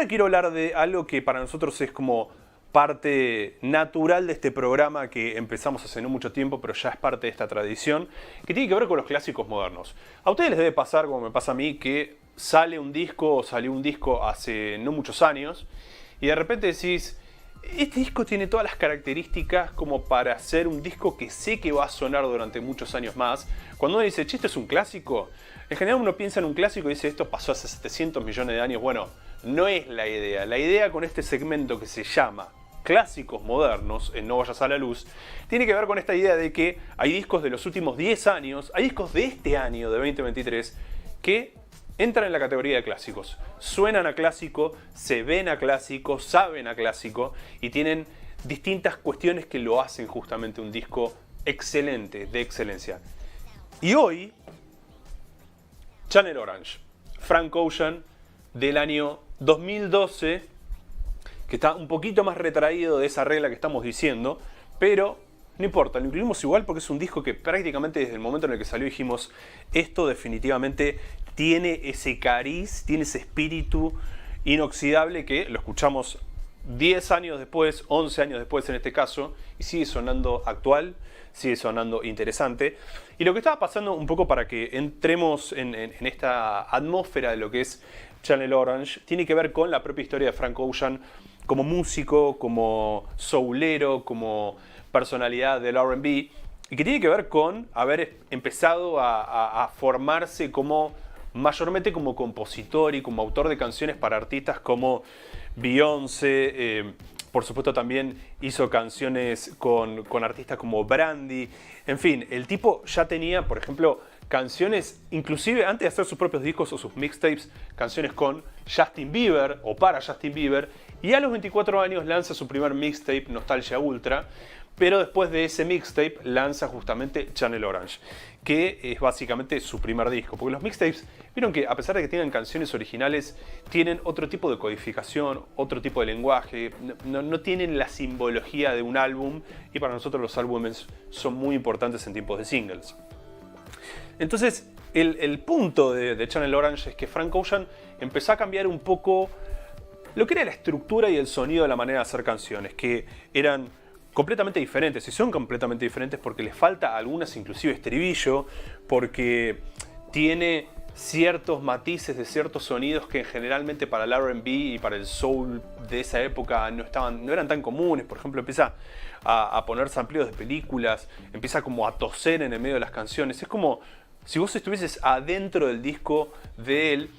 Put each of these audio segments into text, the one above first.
ahora quiero hablar de algo que para nosotros es como parte natural de este programa que empezamos hace no mucho tiempo, pero ya es parte de esta tradición, que tiene que ver con los clásicos modernos. A ustedes les debe pasar, como me pasa a mí, que salió un disco hace no muchos años, y de repente decís, este disco tiene todas las características como para ser un disco que sé que va a sonar durante muchos años más. Cuando uno dice, che, ¿esto es un clásico? En general uno piensa en un clásico y dice, esto pasó hace 700 millones de años. Bueno, no es la idea. La idea con este segmento que se llama Clásicos Modernos, en No Vayas a la Luz, tiene que ver con esta idea de que hay discos de los últimos 10 años, hay discos de este año, de 2023, que entran en la categoría de clásicos. Suenan a clásico, se ven a clásico, saben a clásico y tienen distintas cuestiones que lo hacen justamente un disco excelente, de excelencia. Y hoy, Channel Orange, Frank Ocean, del año 2012, que está un poquito más retraído de esa regla que estamos diciendo, pero no importa, lo incluimos igual porque es un disco que prácticamente desde el momento en el que salió dijimos, esto definitivamente tiene ese cariz, tiene ese espíritu inoxidable que lo escuchamos 10 años después, 11 años después en este caso, y sigue sonando actual, sigue sonando interesante. Y lo que estaba pasando un poco para que entremos en esta atmósfera de lo que es Channel Orange, tiene que ver con la propia historia de Frank Ocean como músico, como soulero, como personalidad del R&B, y que tiene que ver con haber empezado a formarse como mayormente como compositor y como autor de canciones para artistas como Beyoncé, por supuesto también hizo canciones con artistas como Brandy, en fin, el tipo ya tenía, por ejemplo, canciones, inclusive antes de hacer sus propios discos o sus mixtapes, canciones con Justin Bieber o para Justin Bieber, y a los 24 años lanza su primer mixtape, Nostalgia Ultra, pero después de ese mixtape lanza justamente Channel Orange, que es básicamente su primer disco. Porque los mixtapes, vieron que a pesar de que tienen canciones originales, tienen otro tipo de codificación, otro tipo de lenguaje, no tienen la simbología de un álbum, y para nosotros los álbumes son muy importantes en tiempos de singles. Entonces, el punto de Channel Orange es que Frank Ocean empezó a cambiar un poco lo que era la estructura y el sonido de la manera de hacer canciones, que eran completamente diferentes, y son completamente diferentes porque les falta algunas inclusive estribillo, porque tiene ciertos matices de ciertos sonidos que generalmente para el R&B y para el soul de esa época no eran tan comunes. Por ejemplo, empieza a poner sampleos de películas, empieza como a toser en el medio de las canciones. Es como si vos estuvieses adentro del disco de él.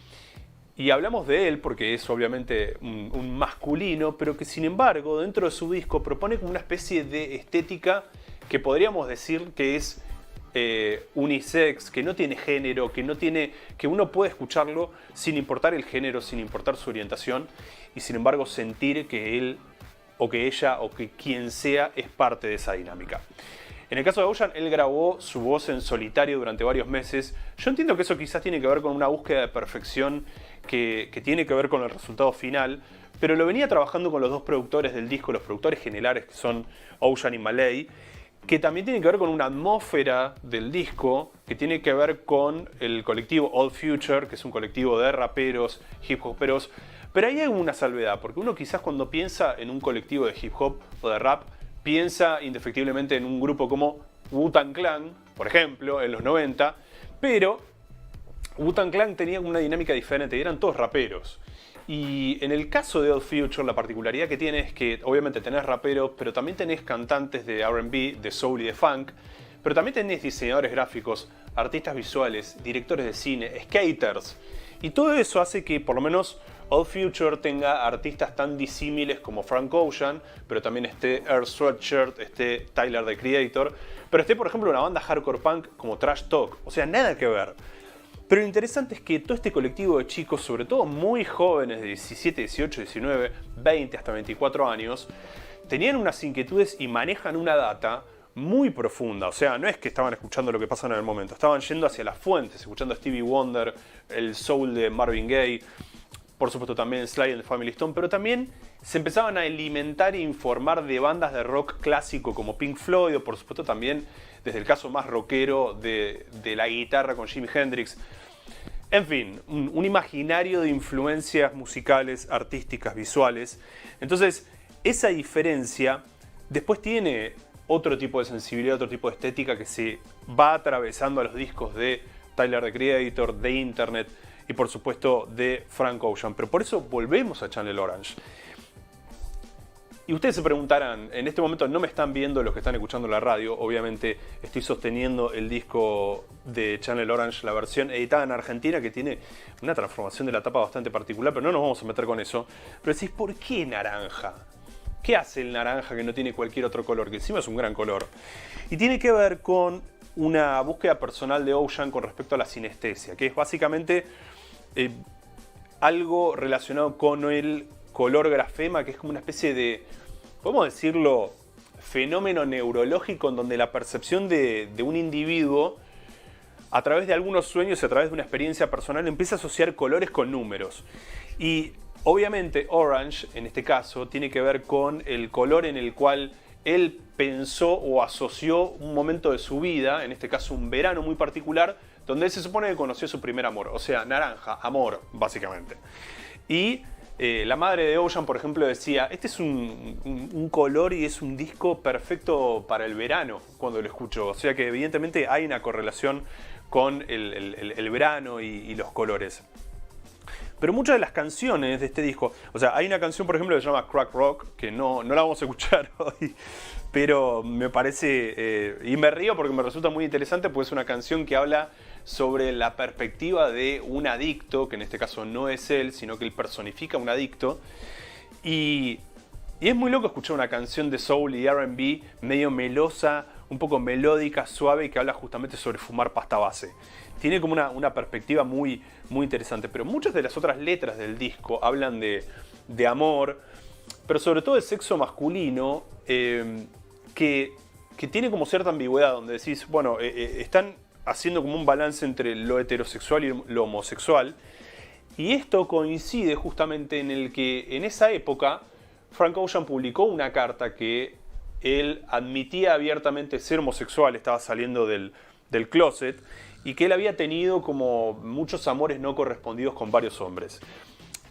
Y hablamos de él porque es obviamente un masculino, pero que sin embargo dentro de su disco propone como una especie de estética que podríamos decir que es unisex, que no tiene género, que uno puede escucharlo sin importar el género, sin importar su orientación, y sin embargo sentir que él o que ella o que quien sea es parte de esa dinámica. En el caso de Ocean, él grabó su voz en solitario durante varios meses. Yo entiendo que eso quizás tiene que ver con una búsqueda de perfección que tiene que ver con el resultado final, pero lo venía trabajando con los dos productores del disco, los productores generales que son Ocean y Malay, que también tiene que ver con una atmósfera del disco, que tiene que ver con el colectivo Old Future, que es un colectivo de raperos, hip hoperos, pero ahí hay una salvedad, porque uno quizás cuando piensa en un colectivo de hip hop o de rap, piensa indefectiblemente en un grupo como Wu-Tang Clan, por ejemplo, en los 90, pero Wu-Tang Clan tenía una dinámica diferente, eran todos raperos. Y en el caso de Old Future, la particularidad que tiene es que obviamente tenés raperos, pero también tenés cantantes de R&B, de soul y de funk, pero también tenés diseñadores gráficos, artistas visuales, directores de cine, skaters. Y todo eso hace que por lo menos Old Future tenga artistas tan disímiles como Frank Ocean, pero también esté Earl Sweatshirt, esté Tyler, the Creator, pero esté por ejemplo una banda hardcore punk como Trash Talk, o sea, nada que ver. Pero lo interesante es que todo este colectivo de chicos, sobre todo muy jóvenes de 17, 18, 19, 20 hasta 24 años, tenían unas inquietudes y manejan una data muy profunda. O sea, no es que estaban escuchando lo que pasa en el momento, estaban yendo hacia las fuentes, escuchando a Stevie Wonder, el soul de Marvin Gaye, por supuesto también Sly and the Family Stone, pero también se empezaban a alimentar e informar de bandas de rock clásico como Pink Floyd, o por supuesto también desde el caso más rockero de la guitarra con Jimi Hendrix. En fin, un imaginario de influencias musicales, artísticas, visuales. Entonces, esa diferencia después tiene otro tipo de sensibilidad, otro tipo de estética que se va atravesando a los discos de Tyler, the Creator, de Internet y por supuesto de Frank Ocean. Pero por eso volvemos a Channel Orange. Y ustedes se preguntarán, en este momento no me están viendo los que están escuchando la radio, obviamente estoy sosteniendo el disco de Channel Orange, la versión editada en Argentina, que tiene una transformación de la tapa bastante particular, pero no nos vamos a meter con eso. Pero decís, ¿por qué naranja? ¿Qué hace el naranja que no tiene cualquier otro color? Que encima es un gran color. Y tiene que ver con una búsqueda personal de Ocean con respecto a la sinestesia, que es básicamente algo relacionado con el color grafema, que es como una especie de, podemos decirlo, fenómeno neurológico en donde la percepción de un individuo, a través de algunos sueños y a través de una experiencia personal, empieza a asociar colores con números. Y obviamente Orange, en este caso, tiene que ver con el color en el cual él pensó o asoció un momento de su vida, en este caso un verano muy particular, donde él se supone que conoció su primer amor, o sea, naranja, amor, básicamente. Y la madre de Ocean, por ejemplo, decía, este es un color y es un disco perfecto para el verano, cuando lo escucho. O sea que evidentemente hay una correlación con el verano y los colores. Pero muchas de las canciones de este disco, o sea, hay una canción, por ejemplo, que se llama Crack Rock, que no la vamos a escuchar hoy, pero me parece, y me río porque me resulta muy interesante, porque es una canción que habla sobre la perspectiva de un adicto, que en este caso no es él, sino que él personifica un adicto. Y es muy loco escuchar una canción de soul y R&B medio melosa, un poco melódica, suave, que habla justamente sobre fumar pasta base. Tiene como una perspectiva muy, muy interesante. Pero muchas de las otras letras del disco hablan de amor, pero sobre todo de sexo masculino, que tiene como cierta ambigüedad, donde decís, bueno, están haciendo como un balance entre lo heterosexual y lo homosexual. Y esto coincide justamente en el que en esa época Frank Ocean publicó una carta que él admitía abiertamente ser homosexual, estaba saliendo del closet, y que él había tenido como muchos amores no correspondidos con varios hombres.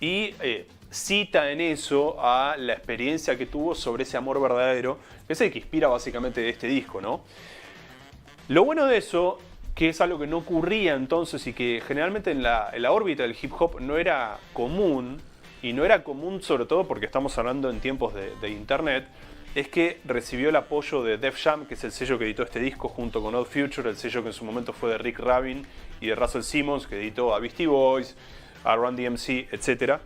Y cita en eso a la experiencia que tuvo sobre ese amor verdadero, que es el que inspira básicamente este disco, ¿no? Lo bueno de eso, que es algo que no ocurría entonces y que generalmente en la órbita del hip hop no era común, y no era común sobre todo porque estamos hablando en tiempos de internet, es que recibió el apoyo de Def Jam, que es el sello que editó este disco, junto con Odd Future, el sello que en su momento fue de Rick Rubin y de Russell Simmons, que editó a Beastie Boys, a Run DMC, etc.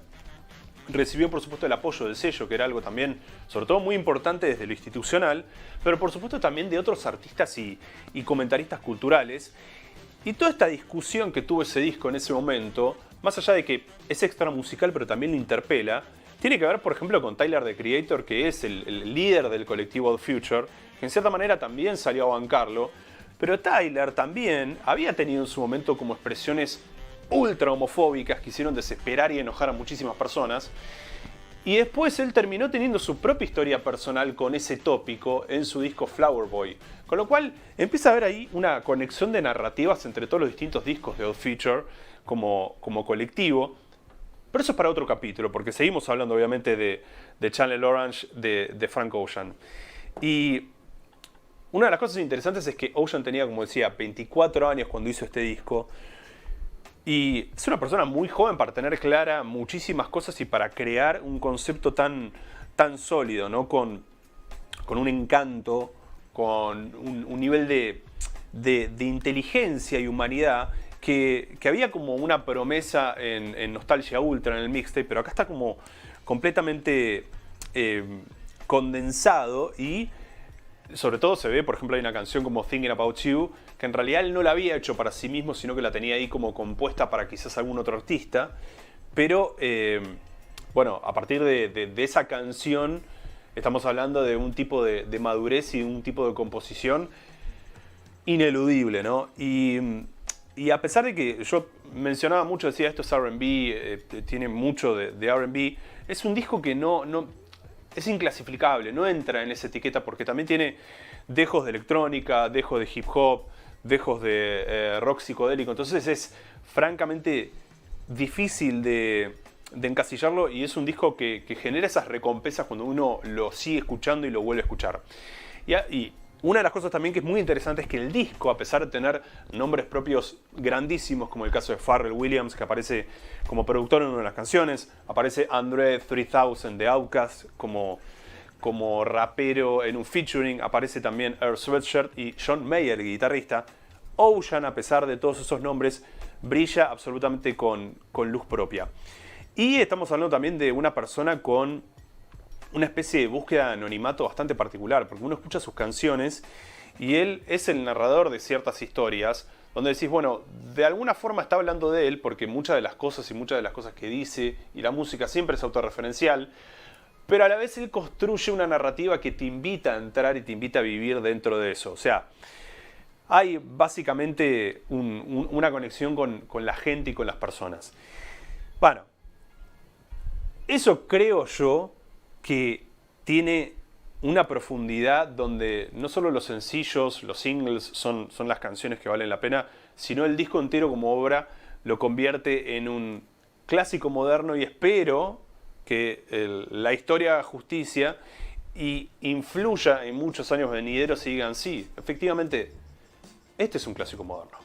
Recibió por supuesto el apoyo del sello, que era algo también, sobre todo muy importante desde lo institucional, pero por supuesto también de otros artistas y comentaristas culturales. Y toda esta discusión que tuvo ese disco en ese momento, más allá de que es extra musical pero también lo interpela, tiene que ver, por ejemplo, con Tyler, the Creator, que es el líder del colectivo Odd Future, que en cierta manera también salió a bancarlo, pero Tyler también había tenido en su momento como expresiones ultra homofóbicas que hicieron desesperar y enojar a muchísimas personas. Y después él terminó teniendo su propia historia personal con ese tópico en su disco Flower Boy. Con lo cual empieza a haber ahí una conexión de narrativas entre todos los distintos discos de Odd Future como colectivo. Pero eso es para otro capítulo, porque seguimos hablando obviamente de Channel Orange, de Frank Ocean. Y una de las cosas interesantes es que Ocean tenía, como decía, 24 años cuando hizo este disco. Y es una persona muy joven para tener clara muchísimas cosas y para crear un concepto tan sólido, ¿no? Con un encanto, con un nivel de inteligencia y humanidad que había como una promesa en Nostalgia Ultra, en el mixtape, pero acá está como completamente condensado y sobre todo se ve, por ejemplo, hay una canción como Thinking About You, que en realidad él no la había hecho para sí mismo, sino que la tenía ahí como compuesta para quizás algún otro artista. Pero, bueno, a partir de esa canción estamos hablando de un tipo de madurez y un tipo de composición ineludible, ¿no? Y a pesar de que yo mencionaba mucho, decía esto es R&B, tiene mucho de R&B, es un disco que no es inclasificable, no entra en esa etiqueta porque también tiene dejos de electrónica, dejos de hip hop, dejos de rock psicodélico. Entonces es francamente difícil de encasillarlo y es un disco que genera esas recompensas cuando uno lo sigue escuchando y lo vuelve a escuchar. Y una de las cosas también que es muy interesante es que el disco, a pesar de tener nombres propios grandísimos, como el caso de Pharrell Williams, que aparece como productor en una de las canciones, aparece Andre 3000 de Outkast como rapero en un featuring, aparece también Earl Sweatshirt y John Mayer, el guitarrista. Ocean, a pesar de todos esos nombres, brilla absolutamente con luz propia. Y estamos hablando también de una persona con una especie de búsqueda de anonimato bastante particular, porque uno escucha sus canciones y él es el narrador de ciertas historias, donde decís, bueno, de alguna forma está hablando de él, porque muchas de las cosas que dice y la música siempre es autorreferencial, pero a la vez él construye una narrativa que te invita a entrar y te invita a vivir dentro de eso. O sea, hay básicamente una conexión con la gente y con las personas. Bueno, eso creo yo que tiene una profundidad donde no solo los sencillos, los singles son las canciones que valen la pena, sino el disco entero como obra lo convierte en un clásico moderno y espero que la historia haga justicia y influya en muchos años venideros y digan, sí, efectivamente, este es un clásico moderno.